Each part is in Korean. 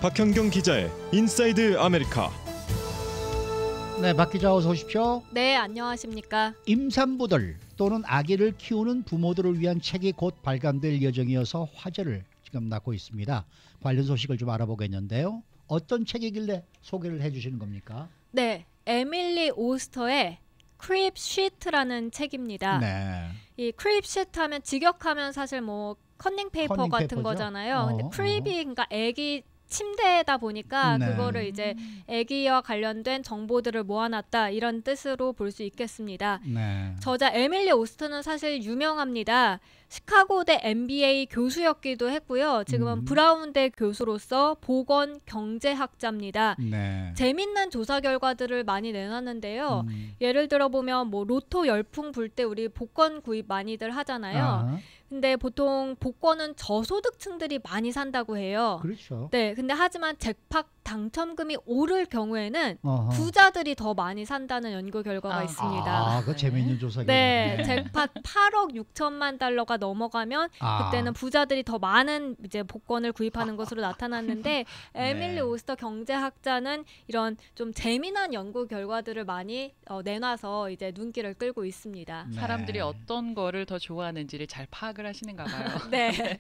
박현경 기자의 인사이드 아메리카. 네, 박 기자 어서 오십시오. 네, 안녕하십니까. 임산부들 또는 아기를 키우는 부모들을 위한 책이 곧 발간될 예정이어서 화제를 지금 낳고 있습니다. 관련 소식을 좀 알아보겠는데요. 어떤 책이길래 소개를 해주시는 겁니까? 네, 에밀리 오스터의 크립 쉬트라는 책입니다. 네. 이 크립 쉬트 하면 직역하면 사실 뭐 커닝 페이퍼 커닝 같은 페이퍼죠? 거잖아요. 근데 크립이 그러니까 애기 침대에다 보니까 네. 그거를 이제 아기와 관련된 정보들을 모아놨다 이런 뜻으로 볼 수 있겠습니다. 네. 저자 에밀리 오스터는 사실 유명합니다. 시카고대 MBA 교수였기도 했고요. 지금은 브라운대 교수로서 보건 경제학자입니다. 네. 재밌는 조사 결과들을 많이 내놨는데요. 예를 들어 보면 뭐 로또 열풍 불 때 우리 복권 구입 많이들 하잖아요. 아하. 근데 보통 복권은 저소득층들이 많이 산다고 해요. 그렇죠. 네, 근데 하지만 잭팟 당첨금이 오를 경우에는 어허. 부자들이 더 많이 산다는 연구 결과가 있습니다. 아, 그 재미있는 조사 네, 결과네. 잭팟 8억 6천만 달러가 넘어가면 그때는 부자들이 더 많은 이제 복권을 구입하는 것으로 나타났는데 에밀리 오스터 경제학자는 이런 좀 재미난 연구 결과들을 많이 내놔서 이제 눈길을 끌고 있습니다. 네. 사람들이 어떤 거를 더 좋아하는지를 잘 파악을 하시는가 봐요. 네.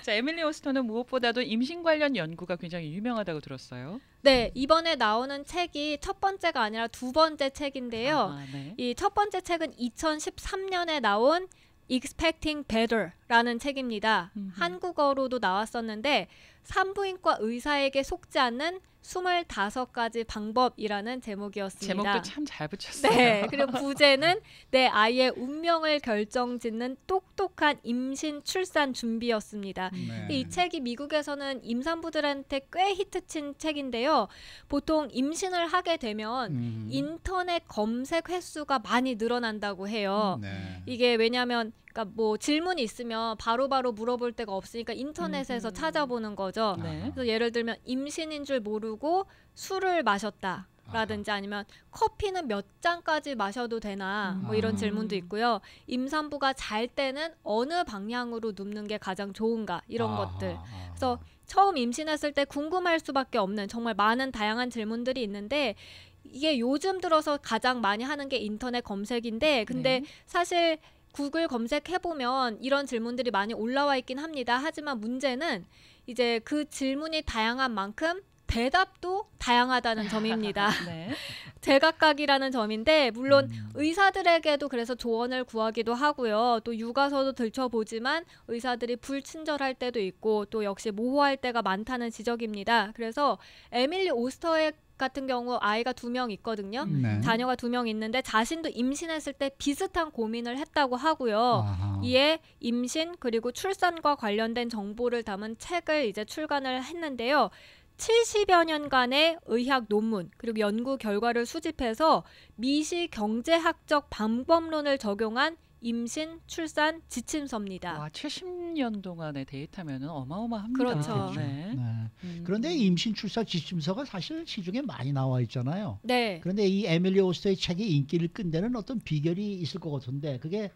자, 에밀리 오스터는 무엇보다도 임신 관련 연구가 굉장히 유명하다고 들었어요. 네, 이번에 나오는 책이 첫 번째가 아니라 두 번째 책인데요. 아, 네. 이 첫 번째 책은 2013년에 나온 Expecting Better라는 책입니다. 한국어로도 나왔었는데 산부인과 의사에게 속지 않는 25가지 방법이라는 제목이었습니다. 제목도 참 잘 붙였어요. 네, 그리고 부제는 내 아이의 운명을 결정짓는 똑똑한 임신 출산 준비였습니다. 네. 이 책이 미국에서는 임산부들한테 꽤 히트친 책인데요. 보통 임신을 하게 되면 인터넷 검색 횟수가 많이 늘어난다고 해요. 네. 이게 왜냐하면 그러니까 뭐 질문이 있으면 바로바로 물어볼 데가 없으니까 인터넷에서 찾아보는 거죠. 네. 그래서 예를 들면 임신인 줄 모르고 술을 마셨다. 라든지 아니면 커피는 몇 잔까지 마셔도 되나 뭐 이런 질문도 있고요. 임산부가 잘 때는 어느 방향으로 눕는 게 가장 좋은가 이런 것들. 그래서 처음 임신했을 때 궁금할 수밖에 없는 정말 많은 다양한 질문들이 있는데 이게 요즘 들어서 가장 많이 하는 게 인터넷 검색인데 근데 사실 구글 검색해보면 이런 질문들이 많이 올라와 있긴 합니다. 하지만 문제는 이제 그 질문이 다양한 만큼 대답도 다양하다는 점입니다. 네. 제각각이라는 점인데 물론 의사들에게도 그래서 조언을 구하기도 하고요. 또 육아서도 들춰보지만 의사들이 불친절할 때도 있고 또 역시 모호할 때가 많다는 지적입니다. 그래서 에밀리 오스터의 같은 경우 아이가 2명 있거든요. 네. 자녀가 2명 있는데 자신도 임신했을 때 비슷한 고민을 했다고 하고요. 아하. 이에 임신 그리고 출산과 관련된 정보를 담은 책을 이제 출간을 했는데요. 70여 년간의 의학 논문 그리고 연구 결과를 수집해서 미시 경제학적 방법론을 적용한 임신, 출산 지침서입니다. 와, 70년 동안의 데이터면은 어마어마합니다. 그렇죠. 네. 네. 그런데 임신 출산 지침서가 사실 시중에 많이 나와 있잖아요. 네. 그런데 이 에밀리 오스터의 책이 인기를 끈 데는 어떤 비결이 있을 것 같은데 그게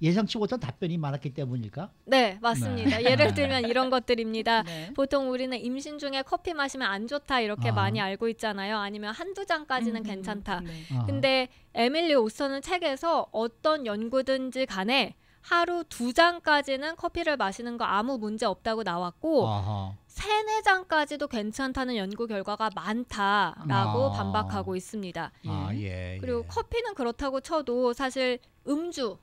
예상치 못한 답변이 많았기 때문일까? 네, 맞습니다. 네. 예를 들면 이런 것들입니다. 네. 보통 우리는 임신 중에 커피 마시면 안 좋다 이렇게 아. 많이 알고 있잖아요. 아니면 한두 잔까지는 괜찮다. 네. 근데 에밀리 오스터는 책에서 어떤 연구든지 간에 하루 2잔까지는 커피를 마시는 거 아무 문제 없다고 나왔고 아하. 3-4잔까지도 괜찮다는 연구 결과가 많다라고 아. 반박하고 있습니다. 아, 예. 그리고 예. 커피는 그렇다고 쳐도 사실 음주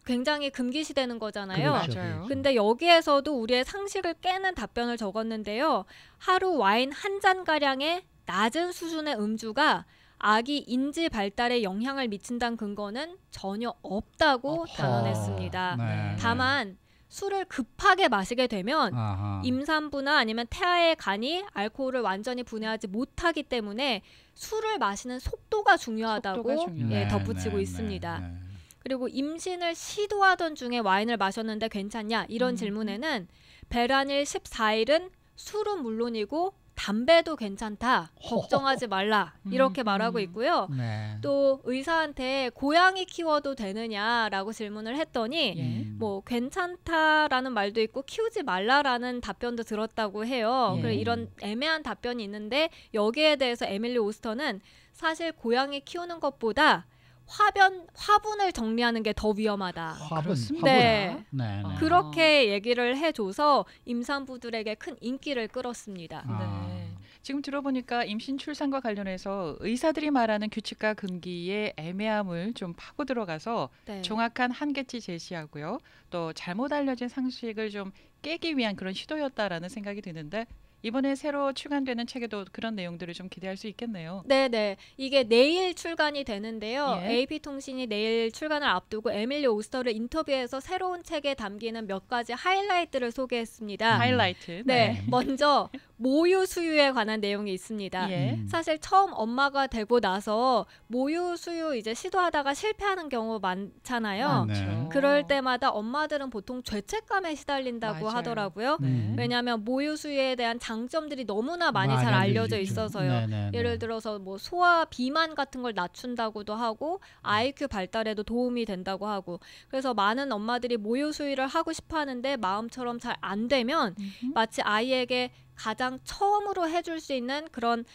굉장히 금기시되는 거잖아요. 그렇죠, 맞아요. 그렇죠. 근데 여기에서도 우리의 상식을 깨는 답변을 적었는데요. 하루 와인 한 잔가량의 낮은 수준의 음주가 아기 인지 발달에 영향을 미친다는 근거는 전혀 없다고 단언했습니다. 네. 다만 술을 급하게 마시게 되면 아하. 임산부나 아니면 태아의 간이 알코올을 완전히 분해하지 못하기 때문에 술을 마시는 속도가 중요하다고 속도가 중요해요. 예, 덧붙이고 있습니다. 네. 그리고 임신을 시도하던 중에 와인을 마셨는데 괜찮냐? 이런 질문에는 배란일 14일은 술은 물론이고 담배도 괜찮다. 걱정하지 말라. 이렇게 말하고 있고요. 네. 또 의사한테 고양이 키워도 되느냐라고 질문을 했더니 예. 뭐 괜찮다라는 말도 있고 키우지 말라라는 답변도 들었다고 해요. 예. 그래 이런 애매한 답변이 있는데 여기에 대해서 에밀리 오스터는 사실 고양이 키우는 것보다 화분을 정리하는 게 더 위험하다. 화분. 그렇습니다. 네. 네. 네. 그렇게 얘기를 해줘서 임산부들에게 큰 인기를 끌었습니다. 아. 네. 지금 들어보니까 임신 출산과 관련해서 의사들이 말하는 규칙과 금기의 애매함을 좀 파고 들어가서 네. 정확한 한계치 제시하고요. 또 잘못 알려진 상식을 좀 깨기 위한 그런 시도였다라는 생각이 드는데 이번에 새로 출간되는 책에도 그런 내용들을 좀 기대할 수 있겠네요. 네네. 이게 내일 출간이 되는데요. 예. AP통신이 내일 출간을 앞두고 에밀리 오스터를 인터뷰해서 새로운 책에 담기는 몇 가지 하이라이트를 소개했습니다. 하이라이트. 네. 먼저 모유 수유에 관한 내용이 있습니다. 예. 사실 처음 엄마가 되고 나서 모유 수유 이제 시도하다가 실패하는 경우 많잖아요. 네. 그렇죠. 그럴 때마다 엄마들은 보통 죄책감에 시달린다고 맞아요. 하더라고요. 네. 왜냐하면 모유 수유에 대한 장점들이 너무나 많이 많이 잘 알려져 알려져 있어서요. 네, 네, 네. 예를 들어서 뭐 소아 비만 같은 걸 낮춘다고도 하고 IQ 발달에도 도움이 된다고 하고 그래서 많은 엄마들이 모유 수유를 하고 싶어 하는데 마음처럼 잘 안 되면 마치 아이에게 가장 처음으로 해줄 수 있는 그런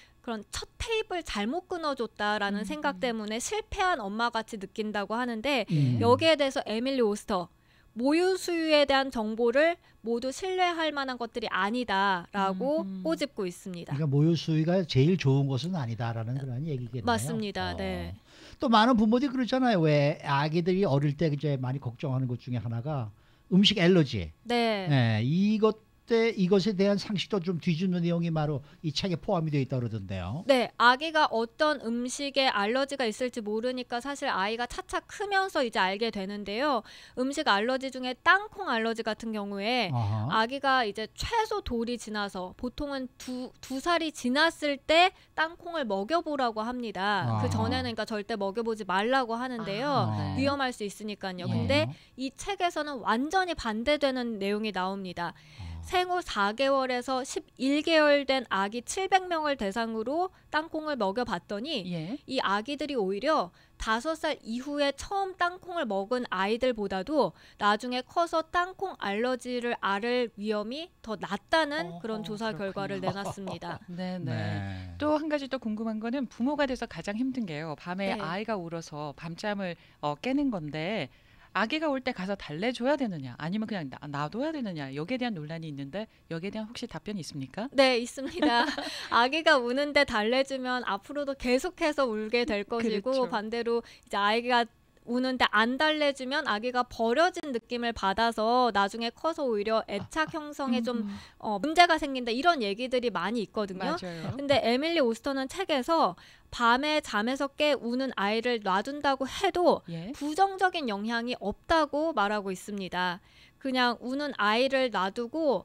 첫 테이프를 잘못 끊어줬다라는 생각 때문에 실패한 엄마같이 느낀다고 하는데 여기에 대해서 에밀리 오스터 모유 수유에 대한 정보를 모두 신뢰할 만한 것들이 아니다라고 꼬집고 있습니다. 그러니까 모유 수유가 제일 좋은 것은 아니다라는 그런 얘기겠네요. 맞습니다. 네. 또 많은 부모들이 그러잖아요. 왜 아기들이 어릴 때 이제 많이 걱정하는 것 중에 하나가 음식 알러지. 네. 네, 이것에 대한 상식도 좀 뒤집는 내용이 바로 이 책에 포함이 되어 있다고 그러던데요. 네, 아기가 어떤 음식에 알러지가 있을지 모르니까 사실 아이가 차차 크면서 이제 알게 되는데요. 음식 알러지 중에 땅콩 알러지 같은 경우에 아하. 아기가 이제 최소 돌이 지나서 보통은 두 살이 지났을 때 땅콩을 먹여보라고 합니다. 아하. 그 전에는 그러니까 절대 먹여보지 말라고 하는데요. 아, 네. 위험할 수 있으니까요. 예. 근데 이 책에서는 완전히 반대되는 내용이 나옵니다. 생후 4개월에서 11개월 된 아기 700명을 대상으로 땅콩을 먹여봤더니 예. 이 아기들이 오히려 5살 이후에 처음 땅콩을 먹은 아이들보다도 나중에 커서 땅콩 알러지를 앓을 위험이 더 낮다는 그런 조사 그렇군요. 결과를 내놨습니다. 네, 네. 네. 또 한 가지 또 궁금한 거는 부모가 돼서 가장 힘든 게요. 밤에 네. 아이가 울어서 밤잠을 깨는 건데 아기가 올 때 가서 달래줘야 되느냐 아니면 그냥 놔둬야 되느냐 여기에 대한 논란이 있는데 여기에 대한 혹시 답변이 있습니까? 네, 있습니다. 아기가 우는데 달래주면 앞으로도 계속해서 울게 될 것이고 그렇죠. 반대로 이제 아기가 우는데 안 달래주면 아기가 버려진 느낌을 받아서 나중에 커서 오히려 애착 형성에 좀 문제가 생긴다 이런 얘기들이 많이 있거든요. 맞아요. 근데 에밀리 오스터는 책에서 밤에 잠에서 깨 우는 아이를 놔둔다고 해도 예. 부정적인 영향이 없다고 말하고 있습니다. 그냥 우는 아이를 놔두고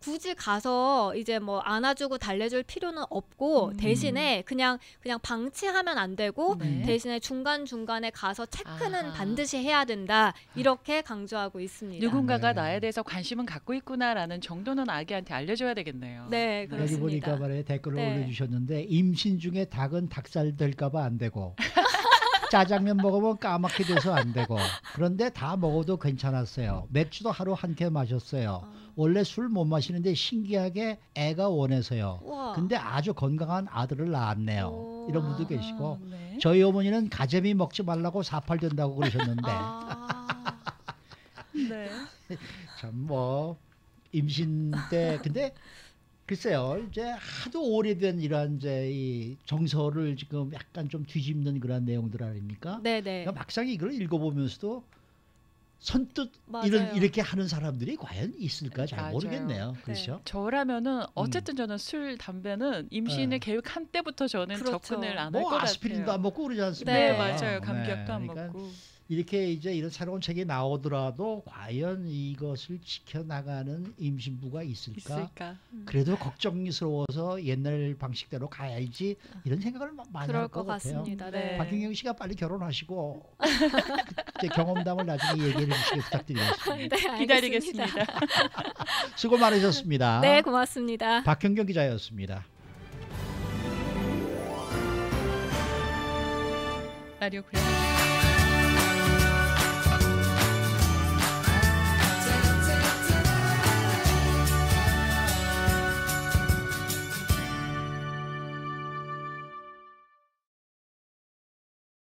굳이 가서 이제 뭐 안아주고 달래줄 필요는 없고 대신에 그냥 방치하면 안 되고 네. 대신에 중간중간에 가서 체크는 아하. 반드시 해야 된다 이렇게 강조하고 있습니다. 누군가가 네. 나에 대해서 관심은 갖고 있구나라는 정도는 아기한테 알려줘야 되겠네요. 네, 여기 그렇습니다. 보니까 말이에요. 댓글을 네. 올려주셨는데 임신 중에 닭은 닭살 될까봐 안 되고 짜장면 먹으면 까맣게 돼서 안 되고 그런데 다 먹어도 괜찮았어요. 맥주도 하루 한 캔 마셨어요. 원래 술 못 마시는데 신기하게 애가 원해서요. 우와. 근데 아주 건강한 아들을 낳았네요. 오. 이런 분도 계시고 네. 저희 어머니는 가재미 먹지 말라고 사팔된다고 그러셨는데 아, 네. 참 뭐 임신 때 근데 글쎄요 이제 하도 오래된 이러한 이제 이 정서를 지금 약간 좀 뒤집는 그런 내용들 아닙니까? 네네. 그러니까 막상 이걸 읽어보면서도 선뜻 맞아요. 이렇게 하는 사람들이 과연 있을까 잘 맞아요. 모르겠네요. 그렇죠? 저라면은 어쨌든 저는 술 담배는 임신을 네. 계획한 때부터 저는 그렇죠. 접근을 안 할 것 뭐 같아요. 아스피린도 안 먹고 그러지 않습니까? 네, 네. 맞아요. 감기약도 안 그러니까 먹고. 이렇게 이제 이런 새로운 책이 나오더라도 과연 이것을 지켜나가는 임신부가 있을까? 그래도 걱정스러워서 옛날 방식대로 가야지 이런 생각을 많이 그럴 할 것 것 같아요. 같습니다. 네. 네. 박윤경 씨가 빨리 결혼하시고 이제 경험담을 나중에 얘기해 주시길 부탁드리겠습니다. 네, 알겠습니다. 기다리겠습니다. 수고 많으셨습니다. 네, 고맙습니다. 박현경 기자였습니다. 라디오 브레이크.